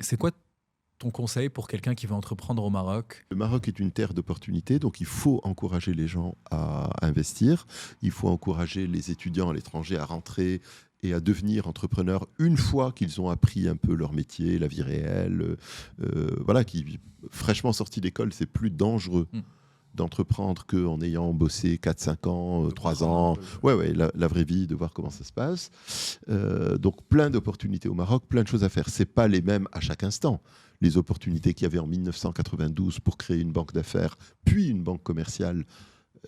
C'est quoi ton conseil pour quelqu'un qui veut entreprendre au Maroc? Le Maroc est une terre d'opportunités, donc il faut encourager les gens à investir. Il faut encourager les étudiants à l'étranger à rentrer et à devenir entrepreneurs une fois qu'ils ont appris un peu leur métier, la vie réelle. Voilà, qui fraîchement sortis d'école, c'est plus dangereux d'entreprendre qu'en ayant bossé 4-5 ans, 3 ans. Ouais, la vraie vie, de voir comment ça se passe. Donc plein d'opportunités au Maroc, plein de choses à faire. C'est pas les mêmes à chaque instant. Les opportunités qu'il y avait en 1992 pour créer une banque d'affaires, puis une banque commerciale,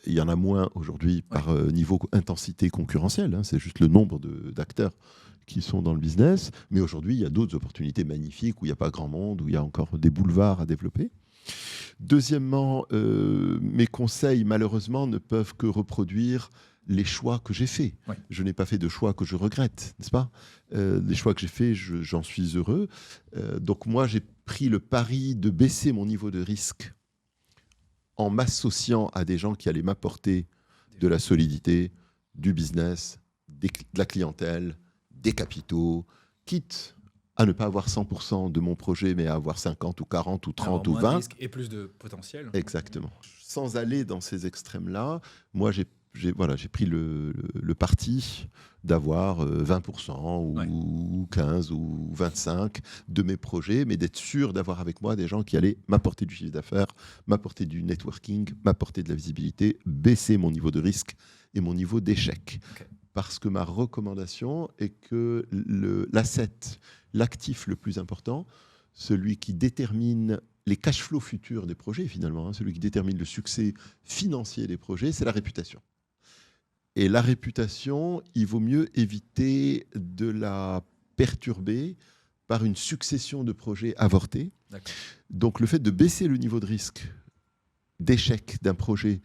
il y en a moins aujourd'hui par niveau intensité concurrentielle. Hein. C'est juste le nombre d'acteurs qui sont dans le business. Mais aujourd'hui, il y a d'autres opportunités magnifiques où il n'y a pas grand monde, où il y a encore des boulevards à développer. Deuxièmement, mes conseils, malheureusement, ne peuvent que reproduire les choix que j'ai faits. Ouais. Je n'ai pas fait de choix que je regrette, n'est-ce pas ? Les choix que j'ai faits, j'en suis heureux. Donc moi, j'ai pris le pari de baisser mon niveau de risque en m'associant à des gens qui allaient m'apporter de la solidité, du business, de la clientèle, des capitaux, quitte à ne pas avoir 100% de mon projet, mais à avoir 50 ou 40 ou 30 ou 20. De risque et plus de potentiel. Exactement. Sans aller dans ces extrêmes-là, moi, j'ai pris le parti d'avoir 20% ou 15 ou 25 de mes projets, mais d'être sûr d'avoir avec moi des gens qui allaient m'apporter du chiffre d'affaires, m'apporter du networking, m'apporter de la visibilité, baisser mon niveau de risque et mon niveau d'échec. Okay. Parce que ma recommandation est que l'asset, l'actif le plus important, celui qui détermine les cash flows futurs des projets, finalement, celui qui détermine le succès financier des projets, c'est la réputation. Et la réputation, il vaut mieux éviter de la perturber par une succession de projets avortés. D'accord. Donc le fait de baisser le niveau de risque d'échec d'un projet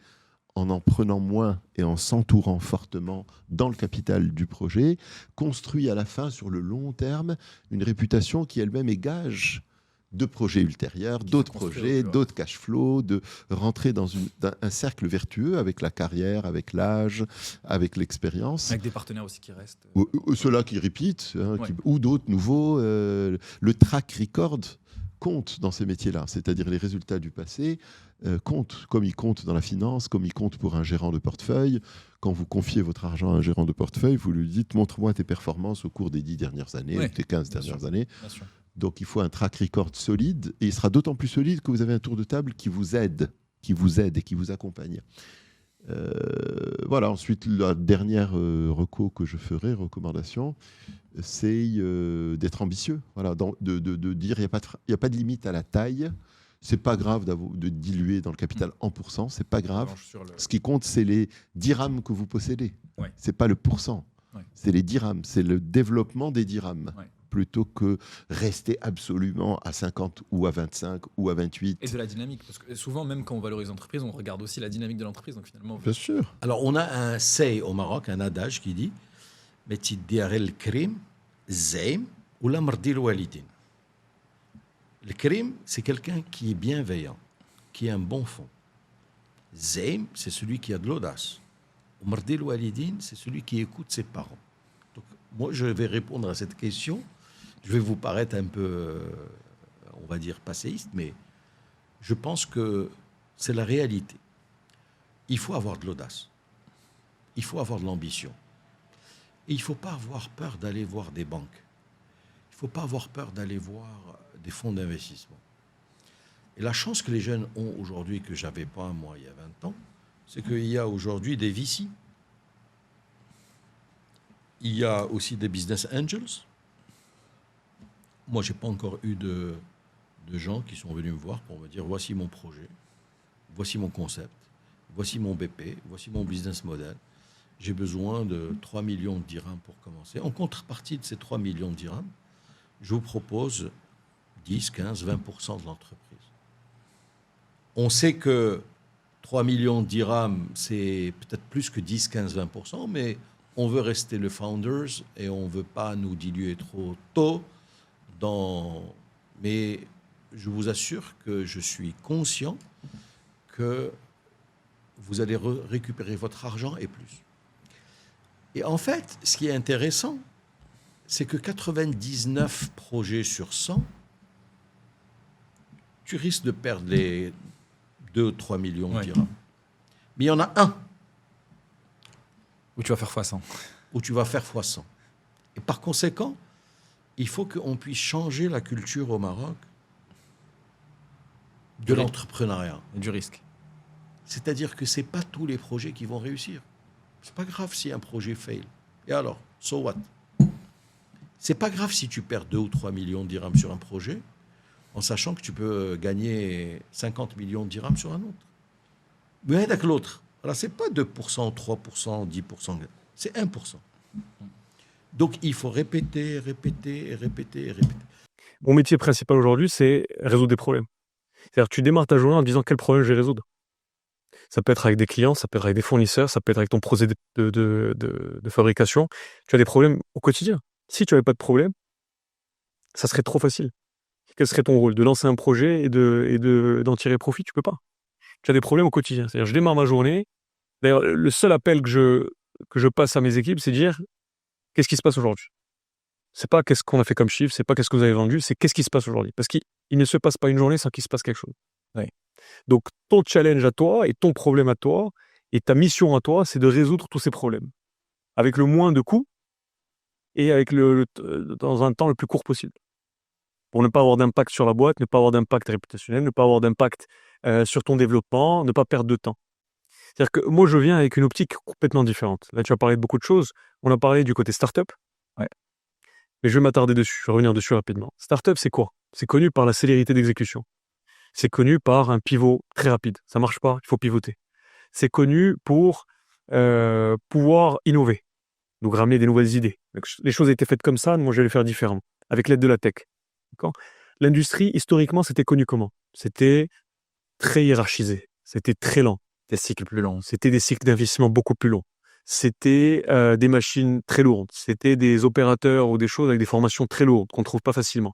en prenant moins et en s'entourant fortement dans le capital du projet, construit à la fin, sur le long terme, une réputation qui elle-même est gage de projets ultérieurs, d'autres projets, d'autres cash flows, de rentrer dans un cercle vertueux avec la carrière, avec l'âge, avec l'expérience. Avec des partenaires aussi qui restent. Ceux-là qui repeat, ou d'autres nouveaux. Le track record compte dans ces métiers-là, c'est-à-dire les résultats du passé comptent, comme ils comptent dans la finance, comme ils comptent pour un gérant de portefeuille. Quand vous confiez votre argent à un gérant de portefeuille, vous lui dites « montre-moi tes performances au cours des 10 dernières années, ou tes 15 dernières années ». Donc il faut un track record solide, et il sera d'autant plus solide que vous avez un tour de table qui vous aide et qui vous accompagne. Voilà, ensuite, la dernière recommandation, c'est d'être ambitieux. Voilà, de dire qu'il n'y a pas de limite à la taille. C'est pas grave de diluer dans le capital en pourcent, c'est pas grave. Ce qui compte, c'est les dirhams que vous possédez. Ouais. C'est pas le pourcent, c'est les dirhams, c'est le développement des dirhams. Ouais. Plutôt que rester absolument à 50 ou à 25 ou à 28. Et de la dynamique, parce que souvent, même quand on valorise l'entreprise, on regarde aussi la dynamique de l'entreprise. Donc finalement, bien sûr. Alors, on a un say au Maroc, un adage qui dit « Meti diarel krim, zaim, ou la mardil walidin ». Le krim, c'est quelqu'un qui est bienveillant, qui a un bon fond. Zaim, c'est celui qui a de l'audace. Ou mardil walidin, c'est celui qui écoute ses parents. Donc, moi, je vais répondre à cette question. Je vais vous paraître un peu, on va dire, passéiste, mais je pense que c'est la réalité. Il faut avoir de l'audace. Il faut avoir de l'ambition. Et il ne faut pas avoir peur d'aller voir des banques. Il ne faut pas avoir peur d'aller voir des fonds d'investissement. Et la chance que les jeunes ont aujourd'hui, que je n'avais pas, moi, il y a 20 ans, c'est qu'il y a aujourd'hui des VC. Il y a aussi des business angels. Moi, je n'ai pas encore eu de gens qui sont venus me voir pour me dire « voici mon projet, voici mon concept, voici mon BP, voici mon business model. J'ai besoin de 3 millions de dirhams pour commencer. En contrepartie de ces 3 millions de dirhams, je vous propose 10, 15, 20% de l'entreprise. » On sait que 3 millions de dirhams, c'est peut-être plus que 10, 15, 20%, mais on veut rester le founders et on ne veut pas nous diluer trop tôt. Mais je vous assure que je suis conscient que vous allez récupérer votre argent et plus. Et en fait, ce qui est intéressant, c'est que 99 projets sur 100 tu risques de perdre les 2 ou 3 millions de Ouais. dirhams. Mais il y en a un Où tu vas faire x100. où tu vas faire x100. Et par conséquent, il faut qu'on puisse changer la culture au Maroc de Oui. l'entrepreneuriat. Et du risque. C'est-à-dire que ce n'est pas tous les projets qui vont réussir. C'est pas grave si un projet fail. Et alors, so what? C'est pas grave si tu perds 2 ou 3 millions de dirhams sur un projet, en sachant que tu peux gagner 50 millions de dirhams sur un autre. Mais avec l'autre, alors c'est pas 2%, 3%, 10%, c'est 1%. Donc il faut répéter, répéter, et répéter, et répéter. Mon métier principal aujourd'hui, c'est résoudre des problèmes. C'est-à-dire que tu démarres ta journée en te disant quel problème je vais résoudre. Ça peut être avec des clients, ça peut être avec des fournisseurs, ça peut être avec ton procédé de fabrication. Tu as des problèmes au quotidien. Si tu n'avais pas de problème, ça serait trop facile. Quel serait ton rôle? De lancer un projet et d'en tirer profit? Tu peux pas. Tu as des problèmes au quotidien. C'est-à-dire, je démarre ma journée. D'ailleurs, le seul appel que je passe à mes équipes, c'est de dire qu'est-ce qui se passe aujourd'hui? C'est pas qu'est-ce qu'on a fait comme chiffre, c'est pas qu'est-ce que vous avez vendu, c'est qu'est-ce qui se passe aujourd'hui. Parce qu'il ne se passe pas une journée sans qu'il se passe quelque chose. Oui. Donc, ton challenge à toi et ton problème à toi et ta mission à toi, c'est de résoudre tous ces problèmes avec le moins de coûts et avec dans un temps le plus court possible. Pour ne pas avoir d'impact sur la boîte, ne pas avoir d'impact réputationnel, ne pas avoir d'impact sur ton développement, ne pas perdre de temps. C'est-à-dire que moi, je viens avec une optique complètement différente. Là, tu as parlé de beaucoup de choses. On a parlé du côté start-up. Ouais. Mais je vais m'attarder dessus, je vais revenir dessus rapidement. Start-up, c'est quoi? C'est connu par la célérité d'exécution. C'est connu par un pivot très rapide. Ça marche pas, il faut pivoter. C'est connu pour pouvoir innover, donc ramener des nouvelles idées. Donc, les choses étaient faites comme ça, moi je vais les faire différemment, avec l'aide de la tech. D'accord? L'industrie, historiquement, c'était connu comment? C'était très hiérarchisé, c'était très lent, Des cycles plus longs. c'était des cycles d'investissement beaucoup plus longs, c'était des machines très lourdes, c'était des opérateurs ou des choses avec des formations très lourdes qu'on ne trouve pas facilement.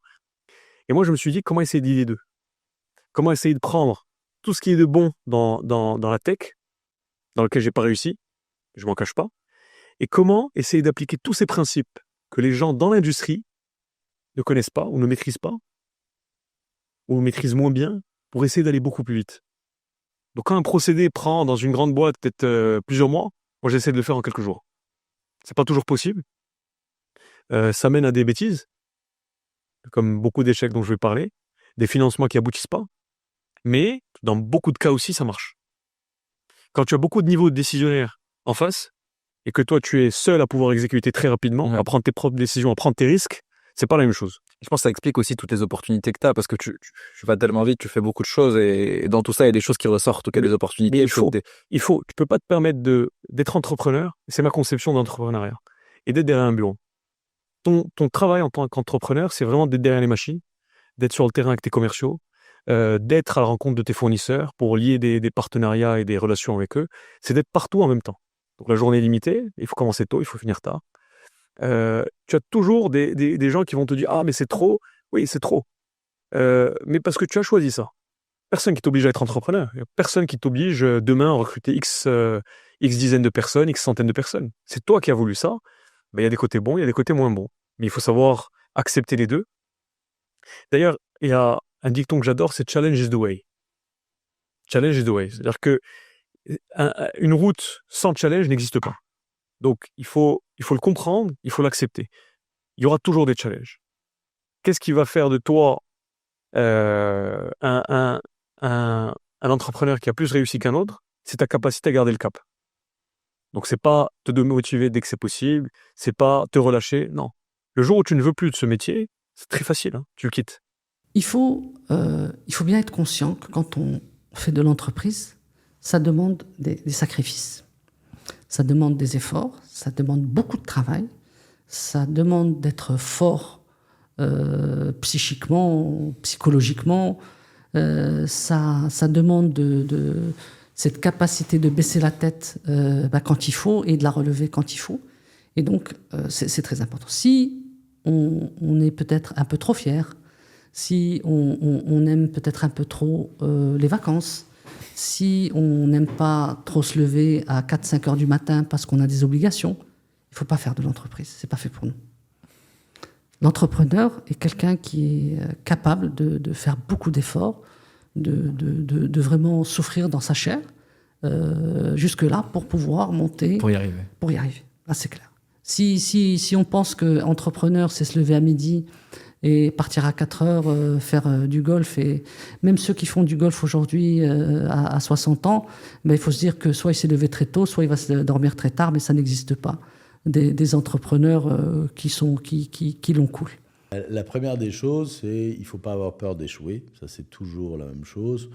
Et moi, je me suis dit, comment essayer d'y les deux? Comment essayer de prendre tout ce qui est de bon dans la tech, dans lequel j'ai pas réussi, je m'en cache pas, et comment essayer d'appliquer tous ces principes que les gens dans l'industrie ne connaissent pas ou ne maîtrisent pas, ou maîtrisent moins bien, pour essayer d'aller beaucoup plus vite. Donc quand un procédé prend dans une grande boîte peut-être plusieurs mois, moi j'essaie de le faire en quelques jours. C'est pas toujours possible. Ça mène à des bêtises, comme beaucoup d'échecs dont je vais parler, des financements qui aboutissent pas, mais dans beaucoup de cas aussi, ça marche. Quand tu as beaucoup de niveaux de décisionnaires en face, et que toi, tu es seul à pouvoir exécuter très rapidement, Ouais. à prendre tes propres décisions, à prendre tes risques, c'est pas la même chose. Je pense que ça explique aussi toutes les opportunités que tu as parce que tu vas tellement vite, tu fais beaucoup de choses et dans tout ça, il y a des choses qui ressortent, en tout cas des opportunités. Mais tu peux pas te permettre d'être entrepreneur, c'est ma conception d'entrepreneuriat, et d'être derrière un bureau. Ton travail en tant qu'entrepreneur, c'est vraiment d'être derrière les machines, d'être sur le terrain avec tes commerciaux, d'être à la rencontre de tes fournisseurs pour lier des partenariats et des relations avec eux. C'est d'être partout en même temps. Donc la journée est limitée, il faut commencer tôt, il faut finir tard. Tu as toujours des gens qui vont te dire « Ah, mais c'est trop ». Oui, c'est trop. Mais parce que tu as choisi ça. Personne qui t'oblige à être entrepreneur. Il y a personne qui t'oblige demain à recruter X dizaines de personnes, X centaines de personnes. C'est toi qui as voulu ça. Ben, il y a des côtés bons, il y a des côtés moins bons. Mais il faut savoir accepter les deux. D'ailleurs, il y a un dicton que j'adore, c'est « Challenge is the way ». Challenge is the way. C'est-à-dire que une route sans challenge n'existe pas. Donc, il faut le comprendre, il faut l'accepter. Il y aura toujours des challenges. Qu'est-ce qui va faire de toi un entrepreneur qui a plus réussi qu'un autre? C'est ta capacité à garder le cap. Donc, c'est pas te démotiver dès que c'est possible, c'est pas te relâcher, non. Le jour où tu ne veux plus de ce métier, c'est très facile, hein, tu le quittes. Il faut bien être conscient que quand on fait de l'entreprise, ça demande des sacrifices. Ça demande des efforts, ça demande beaucoup de travail, ça demande d'être fort psychiquement, psychologiquement, ça demande cette capacité de baisser la tête quand il faut et de la relever quand il faut. Et donc, c'est très important. Si on est peut-être un peu trop fier, si on aime peut-être un peu trop les vacances, si on n'aime pas trop se lever à 4-5 heures du matin parce qu'on a des obligations, il ne faut pas faire de l'entreprise. Ce n'est pas fait pour nous. L'entrepreneur est quelqu'un qui est capable de faire beaucoup d'efforts, de vraiment souffrir dans sa chair jusque-là pour pouvoir monter. Pour y arriver. Pour y arriver, là c'est clair. Si on pense qu'entrepreneur, c'est se lever à midi et partir à 4 heures, faire du golf, et même ceux qui font du golf aujourd'hui à 60 ans, ben, il faut se dire que soit il s'est levé très tôt, soit il va se dormir très tard, mais ça n'existe pas. Des entrepreneurs qui l'ont cool. La première des choses, c'est il ne faut pas avoir peur d'échouer. Ça, c'est toujours la même chose.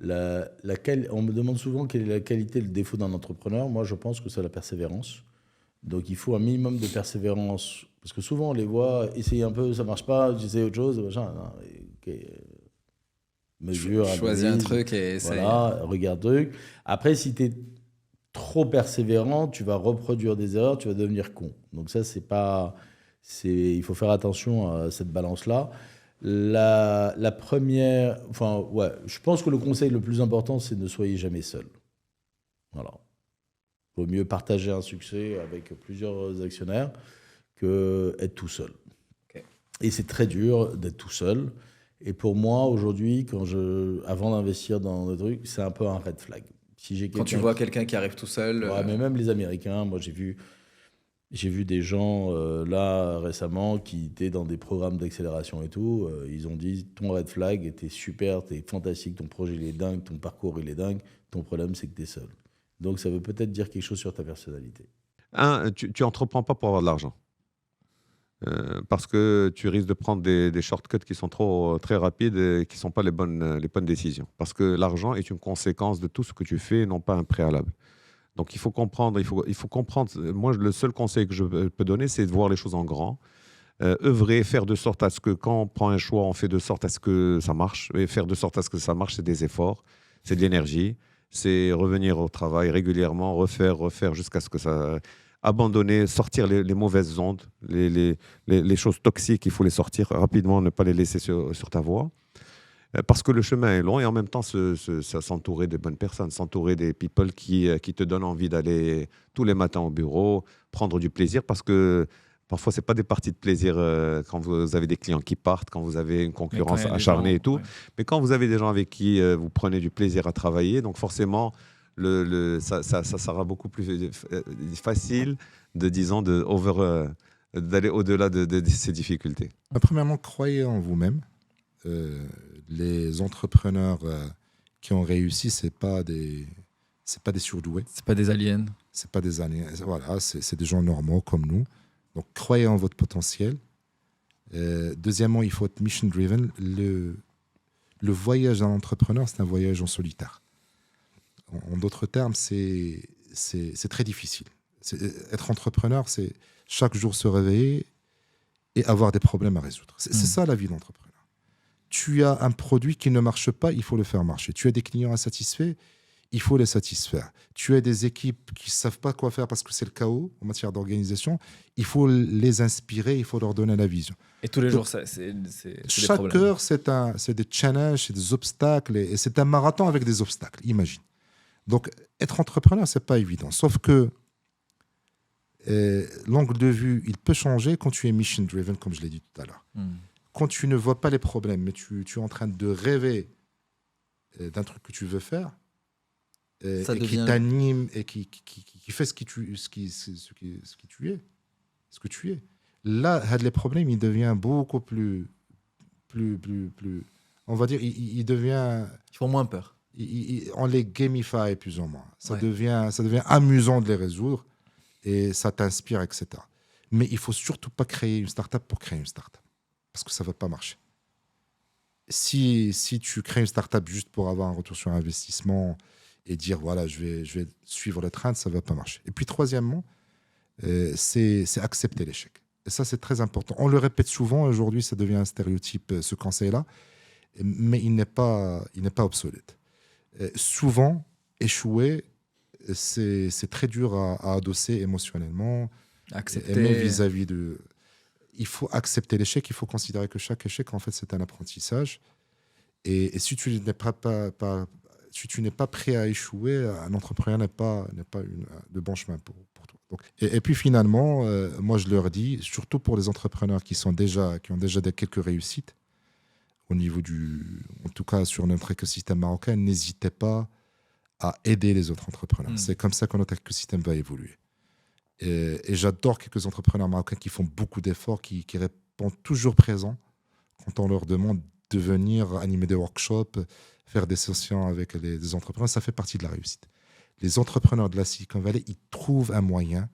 On me demande souvent quelle est la qualité et le défaut d'un entrepreneur. Moi, je pense que c'est la persévérance. Donc, il faut un minimum de persévérance. Parce que souvent, on les voit essayer un peu, ça ne marche pas, j'essaie autre chose. Machin, non, mesure, Choisis un truc et voilà, regarde truc. Après, si tu es trop persévérant, tu vas reproduire des erreurs, tu vas devenir con. Donc ça, il faut faire attention à cette balance-là. La première, je pense que le conseil le plus important, c'est ne soyez jamais seul. Voilà. Il vaut mieux partager un succès avec plusieurs actionnaires que être tout seul. Okay. Et c'est très dur d'être tout seul. Et pour moi, aujourd'hui, avant d'investir dans des trucs, c'est un peu un red flag. Quand tu vois quelqu'un qui arrive tout seul... Ouais, mais même les Américains, moi j'ai vu des gens là récemment qui étaient dans des programmes d'accélération et tout, ils ont dit ton red flag était super, t'es fantastique, ton projet il est dingue, ton parcours il est dingue, ton problème c'est que t'es seul. Donc ça veut peut-être dire quelque chose sur ta personnalité. Tu entreprends pas pour avoir de l'argent. Parce que tu risques de prendre des shortcuts qui sont très rapides et qui ne sont pas les bonnes décisions. Parce que l'argent est une conséquence de tout ce que tu fais, non pas un préalable. Donc il faut comprendre. Moi, le seul conseil que je peux donner, c'est de voir les choses en grand. Œuvrer, faire de sorte à ce que quand on prend un choix, on fait de sorte à ce que ça marche. Et faire de sorte à ce que ça marche, c'est des efforts, c'est de l'énergie, c'est revenir au travail régulièrement, refaire jusqu'à ce que ça... Abandonner, sortir les mauvaises ondes, les choses toxiques, il faut les sortir rapidement, ne pas les laisser sur ta voie. Parce que le chemin est long et en même temps, s'entourer des bonnes personnes, s'entourer des people qui te donnent envie d'aller tous les matins au bureau, prendre du plaisir, parce que parfois, ce n'est pas des parties de plaisir quand vous avez des clients qui partent, quand vous avez une concurrence acharnée et tout. Ouais. Mais quand vous avez des gens avec qui vous prenez du plaisir à travailler, donc forcément... ça sera beaucoup plus facile d'aller au-delà de ces difficultés. Premièrement, croyez en vous-même. Les entrepreneurs qui ont réussi, c'est pas des surdoués. C'est pas des aliens. C'est pas des aliens. Voilà, c'est des gens normaux comme nous. Donc, croyez en votre potentiel. Deuxièmement, il faut être mission driven. Le voyage d'un entrepreneur, c'est un voyage en solitaire. En d'autres termes, c'est très difficile. Être entrepreneur, c'est chaque jour se réveiller et avoir des problèmes à résoudre. C'est ça la vie d'entrepreneur. Tu as un produit qui ne marche pas, il faut le faire marcher. Tu as des clients insatisfaits, il faut les satisfaire. Tu as des équipes qui ne savent pas quoi faire parce que c'est le chaos en matière d'organisation, il faut les inspirer, il faut leur donner la vision. Et tous les jours, c'est chaque heure, c'est des challenges, c'est des obstacles, et c'est un marathon avec des obstacles, imagine. Donc, être entrepreneur, ce n'est pas évident. Sauf que l'angle de vue, il peut changer quand tu es mission-driven, comme je l'ai dit tout à l'heure. Quand tu ne vois pas les problèmes, mais tu es en train de rêver d'un truc que tu veux faire, qui t'anime et qui fait ce que tu es. Là, les problèmes, il devient beaucoup plus on va dire, il devient... Ils font moins peur. On les gamifie plus ou moins. Ça devient amusant de les résoudre et ça t'inspire, etc. Mais il ne faut surtout pas créer une start-up pour créer une start-up parce que ça ne va pas marcher. Si tu crées une start-up juste pour avoir un retour sur investissement et dire voilà, je vais suivre le train, ça ne va pas marcher. Et puis, troisièmement, c'est accepter l'échec. Et ça, c'est très important. On le répète souvent, aujourd'hui, ça devient un stéréotype, ce conseil-là, mais il n'est pas obsolète. Souvent, échouer, c'est très dur à adosser émotionnellement. Accepter. Et même vis-à-vis de... Il faut accepter l'échec, il faut considérer que chaque échec, en fait, c'est un apprentissage. Et si tu n'es pas prêt à échouer, un entrepreneur n'est pas de bon chemin pour toi. Donc, et puis finalement, moi je leur dis, surtout pour les entrepreneurs qui ont déjà quelques réussites, au niveau en tout cas sur notre écosystème marocain, n'hésitez pas à aider les autres entrepreneurs. C'est comme ça que notre écosystème va évoluer. Et j'adore quelques entrepreneurs marocains qui font beaucoup d'efforts, qui répondent toujours présents quand on leur demande de venir animer des workshops, faire des sessions avec les entrepreneurs. Ça fait partie de la réussite. Les entrepreneurs de la Silicon Valley, ils trouvent un moyen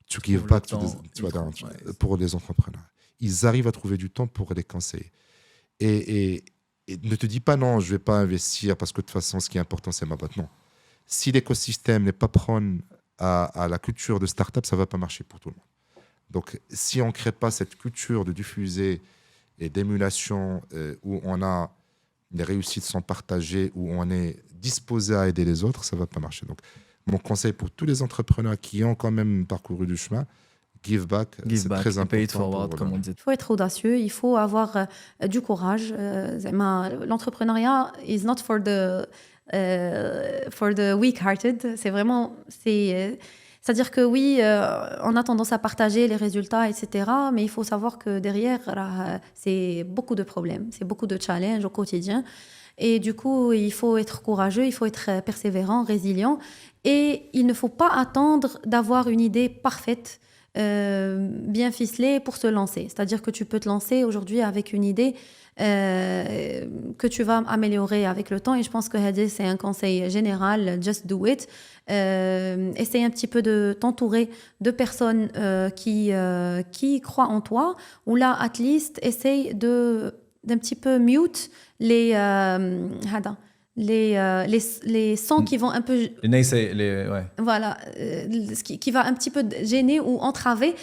to give back pour les entrepreneurs. Ils arrivent à trouver du temps pour les conseiller. Et ne te dis pas non, je ne vais pas investir parce que de toute façon, ce qui est important, c'est ma boîte. Non. Si l'écosystème n'est pas prône à la culture de start-up, ça ne va pas marcher pour tout le monde. Donc, si on ne crée pas cette culture de diffuser et d'émulation où on a les réussites sont partagées, où on est disposé à aider les autres, ça ne va pas marcher. Donc, mon conseil pour tous les entrepreneurs qui ont quand même parcouru du chemin, give back, c'est très important. Pay it forward, comme on dit. Il faut être audacieux, il faut avoir du courage. L'entrepreneuriat is not for the weak-hearted. C'est-à-dire que oui, on a tendance à partager les résultats, etc. Mais il faut savoir que derrière, c'est beaucoup de problèmes, c'est beaucoup de challenges au quotidien. Et du coup, il faut être courageux, il faut être persévérant, résilient. Et il ne faut pas attendre d'avoir une idée parfaite, bien ficelée pour se lancer. C'est-à-dire que tu peux te lancer aujourd'hui avec une idée que tu vas améliorer avec le temps. Et je pense que c'est un conseil général, just do it. Essaye un petit peu de t'entourer de personnes qui croient en toi, ou là, at least, essaye d'un petit peu mute les sons qui vont un peu... Voilà, ce qui va un petit peu gêner ou entraver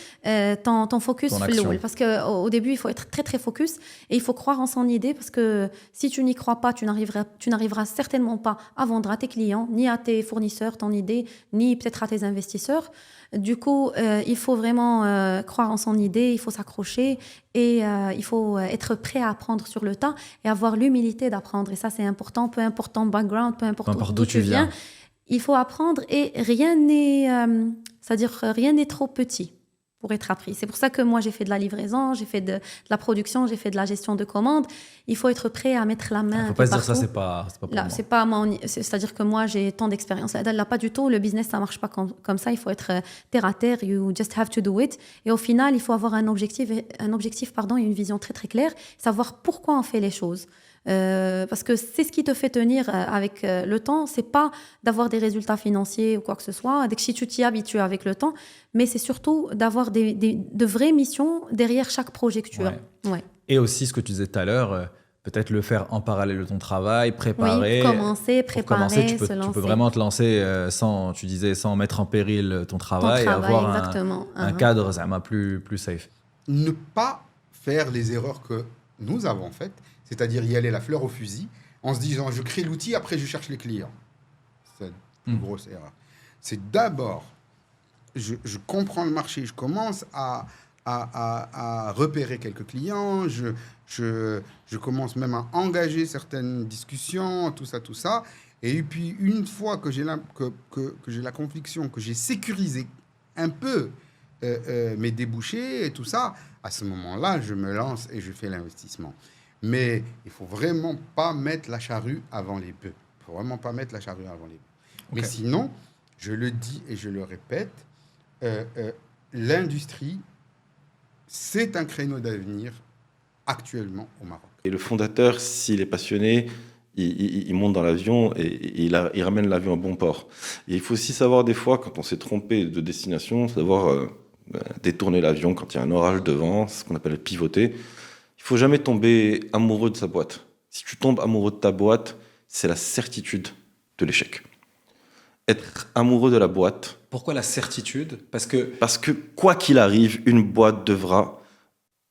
ton focus. Parce qu'au début, il faut être très, très focus et il faut croire en son idée parce que si tu n'y crois pas, tu n'arriveras certainement pas à vendre à tes clients, ni à tes fournisseurs ton idée, ni peut-être à tes investisseurs. Du coup, il faut vraiment croire en son idée, il faut s'accrocher et il faut être prêt à apprendre sur le tas et avoir l'humilité d'apprendre. Et ça, c'est important, peu importe ton background, peu importe d'où tu viens. Il faut apprendre et rien n'est trop petit pour être appris. C'est pour ça que moi, j'ai fait de la livraison, j'ai fait de la production, j'ai fait de la gestion de commandes. Il faut être prêt à mettre la main. Il ne faut pas se dire ça, c'est pas pour moi. C'est-à-dire que moi, j'ai tant d'expérience. Là, pas du tout. Le business, ça ne marche pas comme ça. Il faut être terre à terre. You just have to do it. Et au final, il faut avoir un objectif et une vision très, très claire. Savoir pourquoi on fait les choses. Parce que c'est ce qui te fait tenir avec le temps. C'est pas d'avoir des résultats financiers ou quoi que ce soit. Dès que si tu t'y habitues avec le temps, mais c'est surtout d'avoir de vraies missions derrière chaque projet que tu as. Ouais. Et aussi ce que tu disais tout à l'heure, peut-être le faire en parallèle de ton travail, préparer. Oui, préparer, tu peux vraiment te lancer sans mettre en péril ton travail et avoir un cadre plus safe. Ne pas faire les erreurs que nous avons faites. C'est-à-dire y aller la fleur au fusil, en se disant je crée l'outil, après je cherche les clients. C'est une grosse erreur. C'est d'abord, je comprends le marché, je commence à repérer quelques clients, je commence même à engager certaines discussions, tout ça. Et puis une fois que j'ai la conviction que j'ai sécurisé un peu mes débouchés et tout ça, à ce moment-là, je me lance et je fais l'investissement. Mais il ne faut vraiment pas mettre la charrue avant les bœufs. Mais sinon, je le dis et je le répète, l'industrie, c'est un créneau d'avenir actuellement au Maroc. Et le fondateur, s'il est passionné, il monte dans l'avion et il ramène l'avion à bon port. Et il faut aussi savoir des fois, quand on s'est trompé de destination, savoir détourner l'avion quand il y a un orage devant, ce qu'on appelle pivoter. Il ne faut jamais tomber amoureux de sa boîte. Si tu tombes amoureux de ta boîte, c'est la certitude de l'échec. Être amoureux de la boîte. Pourquoi la certitude ? Parce que quoi qu'il arrive, une boîte devra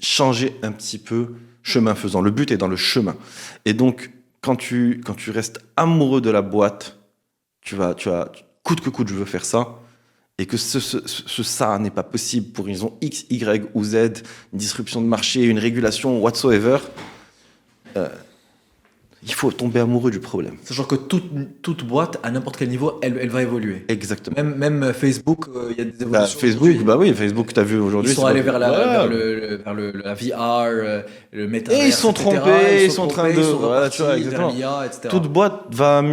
changer un petit peu chemin faisant. Le but est dans le chemin. Et donc, quand tu restes amoureux de la boîte, tu vas coûte que coûte, je veux faire ça. Et que ça n'est pas possible pour une raison X, Y ou Z, une disruption de marché, une régulation, whatsoever, il faut tomber amoureux du problème. Sachant que toute boîte, à n'importe quel niveau, elle va évoluer. Exactement. Même Facebook, il y a des évolutions. Facebook, bah oui, Facebook, tu as vu aujourd'hui. Ils sont allés vers la VR, le métavers. Et ils sont trompés, ils sont en train de. Voilà, tu vois, exactement. l'IA, etc. Toute boîte va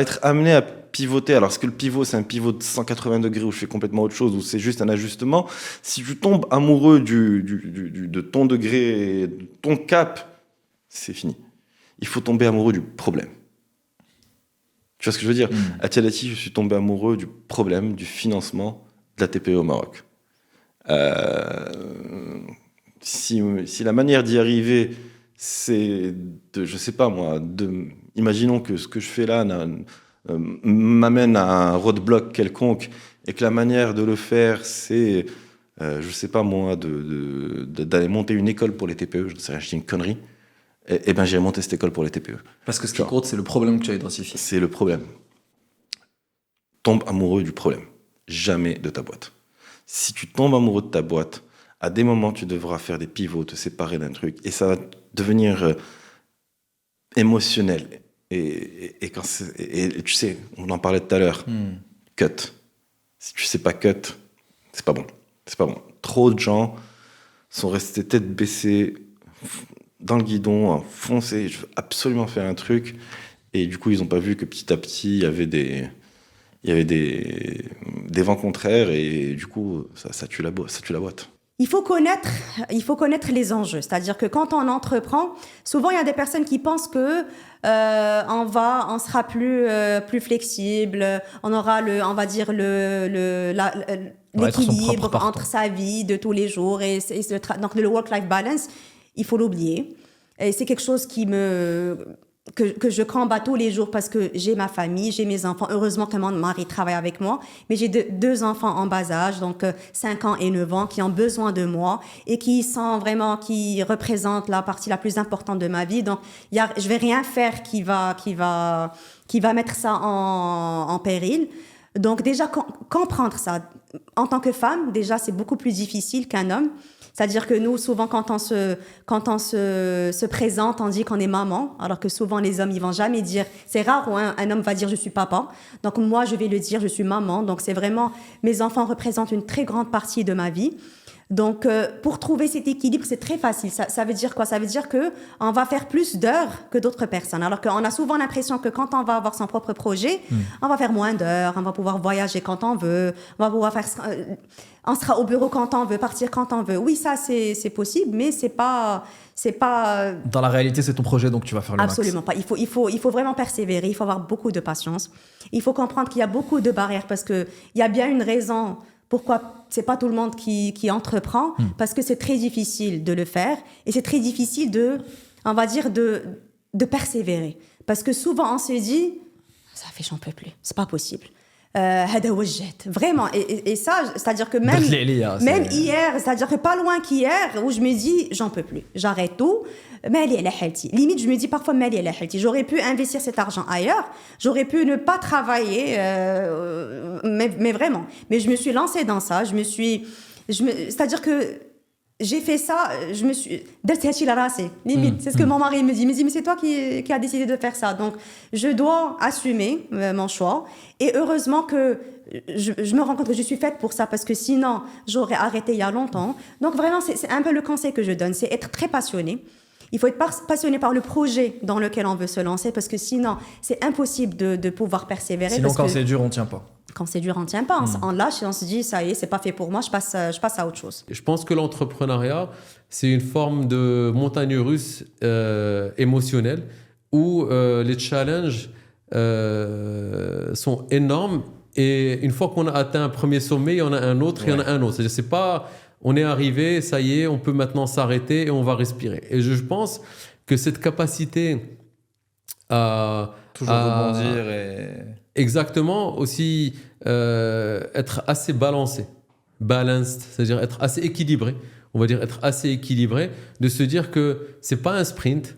être amenée à pivoter. Alors, est-ce que le pivot, c'est un pivot de 180 degrés où je fais complètement autre chose, ou c'est juste un ajustement? Si tu tombes amoureux de ton degré, de ton cap, c'est fini. Il faut tomber amoureux du problème. Tu vois ce que je veux dire? À Tialati, je suis tombé amoureux du problème du financement de la TPE au Maroc. Si la manière d'y arriver, c'est je sais pas moi, imaginons que ce que je fais là m'amène à un roadblock quelconque, et que la manière de le faire, c'est, je sais pas moi, d'aller monter une école pour les TPE, je ne sais rien, je dis une connerie, et ben j'irai monter cette école pour les TPE. Parce que ce qui compte, c'est le problème que tu as identifié. C'est le problème. Tombe amoureux du problème, jamais de ta boîte. Si tu tombes amoureux de ta boîte, à des moments, tu devras faire des pivots, te séparer d'un truc, et ça va devenir émotionnel. Et tu sais, on en parlait tout à l'heure, cut. Si tu sais pas cut, c'est pas bon. C'est pas bon. Trop de gens sont restés tête baissée dans le guidon, foncés. Je veux absolument faire un truc, et du coup, ils n'ont pas vu que petit à petit, il y avait des vents contraires, et du coup, ça tue la boîte. Il faut connaître les enjeux. C'est-à-dire que quand on entreprend, souvent il y a des personnes qui pensent que on sera plus flexible, on aura l'équilibre entre sa vie de tous les jours donc le work-life balance, il faut l'oublier. Et c'est quelque chose que je combats tous les jours parce que j'ai ma famille, j'ai mes enfants. Heureusement que mon mari travaille avec moi, mais j'ai deux enfants en bas âge, donc 5 ans et 9 ans, qui ont besoin de moi et qui représentent la partie la plus importante de ma vie. Donc, je vais rien faire qui va mettre ça en péril. Donc, déjà, comprendre ça. En tant que femme, déjà, c'est beaucoup plus difficile qu'un homme. C'est-à-dire que nous, souvent, quand on se présente, on dit qu'on est maman, alors que souvent, les hommes, ils vont jamais dire... C'est rare où un homme va dire « je suis papa ». Donc, moi, je vais le dire « je suis maman ». Donc, c'est vraiment... Mes enfants représentent une très grande partie de ma vie. Donc, pour trouver cet équilibre, c'est très facile. Ça veut dire quoi? Ça veut dire qu'on va faire plus d'heures que d'autres personnes. Alors qu'on a souvent l'impression que quand on va avoir son propre projet, on va faire moins d'heures, on va pouvoir voyager quand on veut, on sera au bureau quand on veut, partir quand on veut. Oui, ça, c'est possible, mais c'est pas... Dans la réalité, c'est ton projet, donc tu vas faire le max. Absolument pas. Il faut vraiment persévérer, il faut avoir beaucoup de patience. Il faut comprendre qu'il y a beaucoup de barrières parce qu'il y a bien une raison... Pourquoi c'est pas tout le monde qui entreprend? Parce que c'est très difficile de le faire et c'est très difficile de persévérer. Parce que souvent on se dit, ça fait j'en peux plus, c'est pas possible. Vraiment. Et ça, c'est-à-dire que même hier, c'est-à-dire que pas loin qu'hier, où je me dis, j'en peux plus, j'arrête tout. Limite, je me dis parfois, j'aurais pu investir cet argent ailleurs, j'aurais pu ne pas travailler, mais vraiment. Mais je me suis lancée dans ça, c'est-à-dire que j'ai fait ça, limite, c'est ce que mon mari me dit, mais c'est toi qui as décidé de faire ça. Donc, je dois assumer mon choix. Et heureusement que je me rends compte que je suis faite pour ça, parce que sinon, j'aurais arrêté il y a longtemps. Donc, vraiment, c'est un peu le conseil que je donne, c'est être très passionné. Il faut être passionné par le projet dans lequel on veut se lancer, parce que sinon, c'est impossible de pouvoir persévérer. Sinon, quand c'est dur, on ne tient pas. Quand c'est dur, on ne tient pas. On lâche et on se dit, ça y est, c'est pas fait pour moi, je passe à autre chose. Je pense que l'entrepreneuriat, c'est une forme de montagne russe émotionnelle où les challenges sont énormes. Et une fois qu'on a atteint un premier sommet, il y en a un autre, il y en a un autre. C'est pas, on est arrivé, ça y est, on peut maintenant s'arrêter et on va respirer. Et je pense que cette capacité à... Toujours rebondir et... Exactement, aussi être assez balanced, c'est-à-dire être assez équilibré, on va dire être assez équilibré, de se dire que c'est pas un sprint,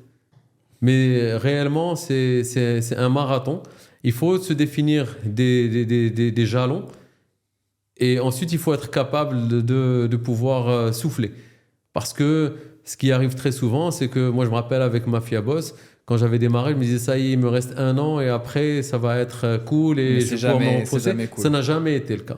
mais réellement c'est un marathon. Il faut se définir des jalons et ensuite il faut être capable de pouvoir souffler. Parce que ce qui arrive très souvent, c'est que moi je me rappelle avec Mafia Boss, Quand j'avais démarré, je me disais, ça y est, il me reste 1 an et après, ça va être cool et je vais pouvoir me reposer. Cool. Ça n'a jamais été le cas.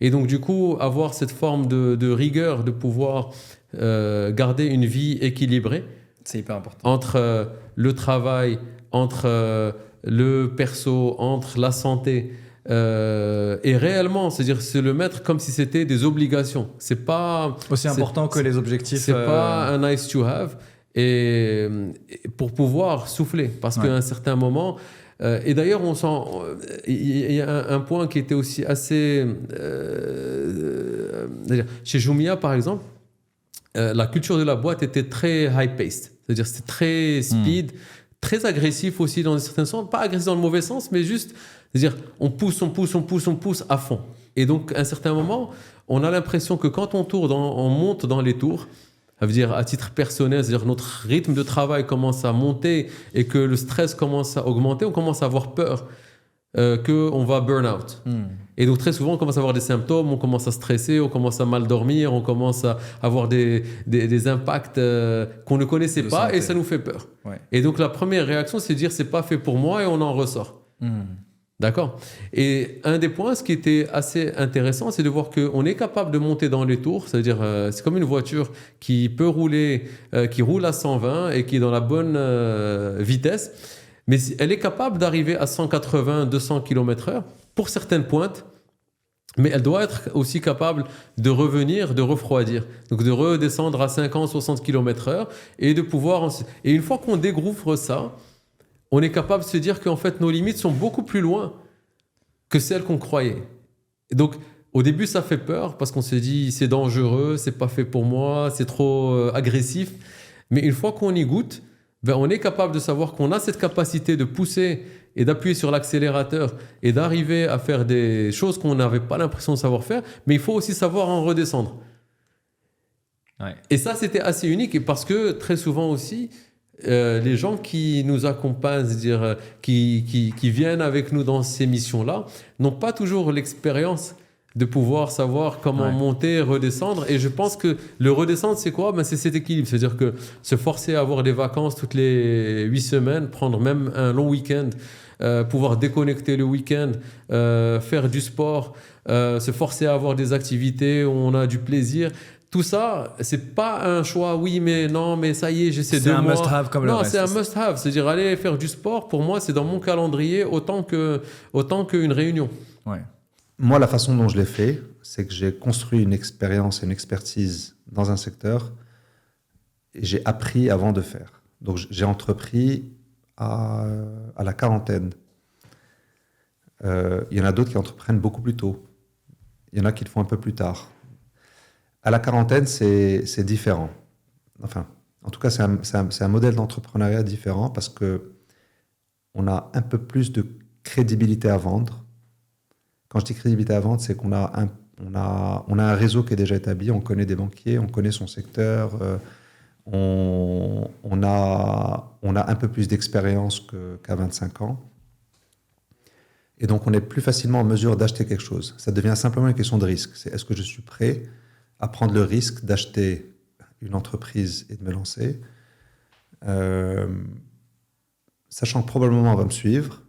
Et donc, du coup, avoir cette forme de rigueur, de pouvoir garder une vie équilibrée. C'est hyper important. Entre le travail, entre le perso, entre la santé. Et réellement, c'est-à-dire se le mettre comme si c'était des obligations. C'est pas aussi important que les objectifs. C'est pas un nice to have. Et pour pouvoir souffler, parce qu'à un certain moment, et d'ailleurs, on sent, il y a un point qui était aussi assez, chez Jumia par exemple, la culture de la boîte était très high-paced, c'est-à-dire c'était très speed, très agressif aussi dans un certain sens, pas agressif dans le mauvais sens, mais juste, c'est-à-dire on pousse à fond. Et donc, à un certain moment, on a l'impression que quand on monte dans les tours, ça veut dire à titre personnel, c'est-à-dire notre rythme de travail commence à monter et que le stress commence à augmenter, on commence à avoir peur qu'on va burn out. Et donc très souvent, on commence à avoir des symptômes, on commence à stresser, on commence à mal dormir, on commence à avoir des impacts qu'on ne connaissait pas santé. Et ça nous fait peur. Ouais. Et donc la première réaction, c'est de dire c'est pas fait pour moi et on en ressort. D'accord. Et un des points, ce qui était assez intéressant, c'est de voir qu'on est capable de monter dans les tours. C'est-à-dire, c'est comme une voiture qui peut rouler, qui roule à 120 et qui est dans la bonne vitesse. Mais elle est capable d'arriver à 180, 200 km/h pour certaines pointes. Mais elle doit être aussi capable de revenir, de refroidir. Donc de redescendre à 50, 60 km/h et de pouvoir... Et une fois qu'on découvre ça, on est capable de se dire qu'en fait, nos limites sont beaucoup plus loin que celles qu'on croyait. Et donc, au début, ça fait peur parce qu'on se dit c'est dangereux, c'est pas fait pour moi, c'est trop agressif. Mais une fois qu'on y goûte, on est capable de savoir qu'on a cette capacité de pousser et d'appuyer sur l'accélérateur et d'arriver à faire des choses qu'on n'avait pas l'impression de savoir faire. Mais il faut aussi savoir en redescendre. Ouais. Et ça, c'était assez unique et parce que très souvent aussi... les gens qui nous accompagnent, c'est-à-dire qui viennent avec nous dans ces missions-là, n'ont pas toujours l'expérience de pouvoir savoir comment monter, redescendre. Et je pense que le redescendre, c'est quoi ? C'est cet équilibre. C'est-à-dire que se forcer à avoir des vacances toutes les 8 semaines, prendre même un long week-end, pouvoir déconnecter le week-end, faire du sport, se forcer à avoir des activités où on a du plaisir. Tout ça, c'est pas un choix, oui, mais non, mais ça y est, j'essaie 2 mois. C'est un must-have comme le reste. Non, c'est un must-have. C'est-à-dire aller faire du sport, pour moi, c'est dans mon calendrier autant qu'une réunion. Ouais. Moi, la façon dont je l'ai fait, c'est que j'ai construit une expérience et une expertise dans un secteur et j'ai appris avant de faire. Donc, j'ai entrepris à la quarantaine. Il y en a d'autres qui entreprennent beaucoup plus tôt. Il y en a qui le font un peu plus tard. À la quarantaine, c'est différent. Enfin, en tout cas, c'est un modèle d'entrepreneuriat différent parce qu'on a un peu plus de crédibilité à vendre. Quand je dis crédibilité à vendre, c'est qu'on a un réseau qui est déjà établi, on connaît des banquiers, on connaît son secteur, on a un peu plus d'expérience qu'à 25 ans. Et donc, on est plus facilement en mesure d'acheter quelque chose. Ça devient simplement une question de risque. C'est est-ce que je suis prêt à prendre le risque d'acheter une entreprise et de me lancer, sachant que probablement on va me suivre,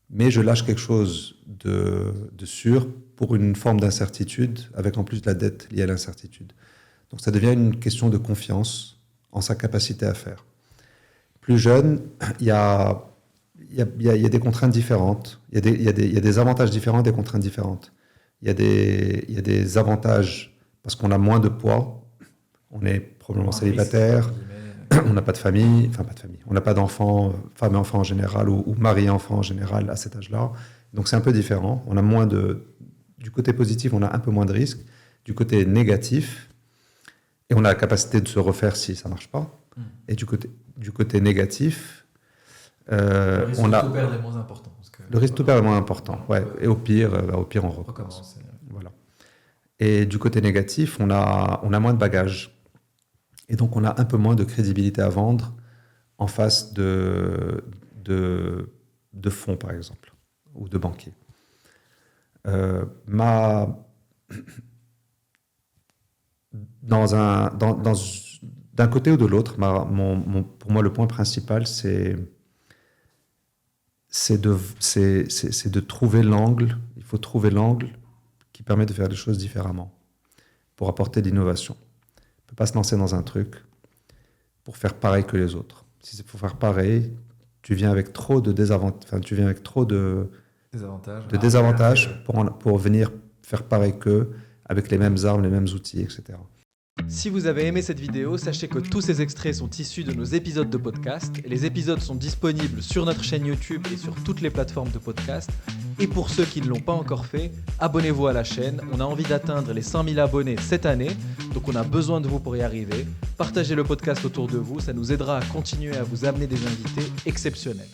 mais je lâche quelque chose de sûr pour une forme d'incertitude, avec en plus de la dette liée à l'incertitude. Donc ça devient une question de confiance en sa capacité à faire. Plus jeune, il y a des contraintes différentes, il y a des avantages différents, des contraintes différentes. Il y a des avantages parce qu'on a moins de poids, on est probablement célibataire, on n'a pas de famille, on n'a pas d'enfants, femme et enfant en général, ou mari et enfant en général à cet âge-là. Donc c'est un peu différent. On a moins du côté positif, on a un peu moins de risques. Du côté négatif, et on a la capacité de se refaire si ça ne marche pas. Et du côté négatif, le risque de tout perdre est moins important. Le risque de tout perdre est moins important, ouais. Et au pire, on recommence. Voilà. Et du côté négatif, on a moins de bagages. Et donc, on a un peu moins de crédibilité à vendre en face de fonds, par exemple, ou de banquiers. Dans d'un côté ou de l'autre, pour moi, le point principal, c'est de trouver l'angle. Il faut trouver l'angle qui permet de faire les choses différemment pour apporter de l'innovation. On ne peut pas se lancer dans un truc pour faire pareil que les autres. Si c'est pour faire pareil, tu viens avec trop de désavantages pour venir faire pareil qu'eux, avec les mêmes armes, les mêmes outils, etc. Si vous avez aimé cette vidéo, sachez que tous ces extraits sont issus de nos épisodes de podcast. Les épisodes sont disponibles sur notre chaîne YouTube et sur toutes les plateformes de podcast. Et pour ceux qui ne l'ont pas encore fait, abonnez-vous à la chaîne. On a envie d'atteindre les 100 000 abonnés cette année, donc on a besoin de vous pour y arriver. Partagez le podcast autour de vous, ça nous aidera à continuer à vous amener des invités exceptionnels.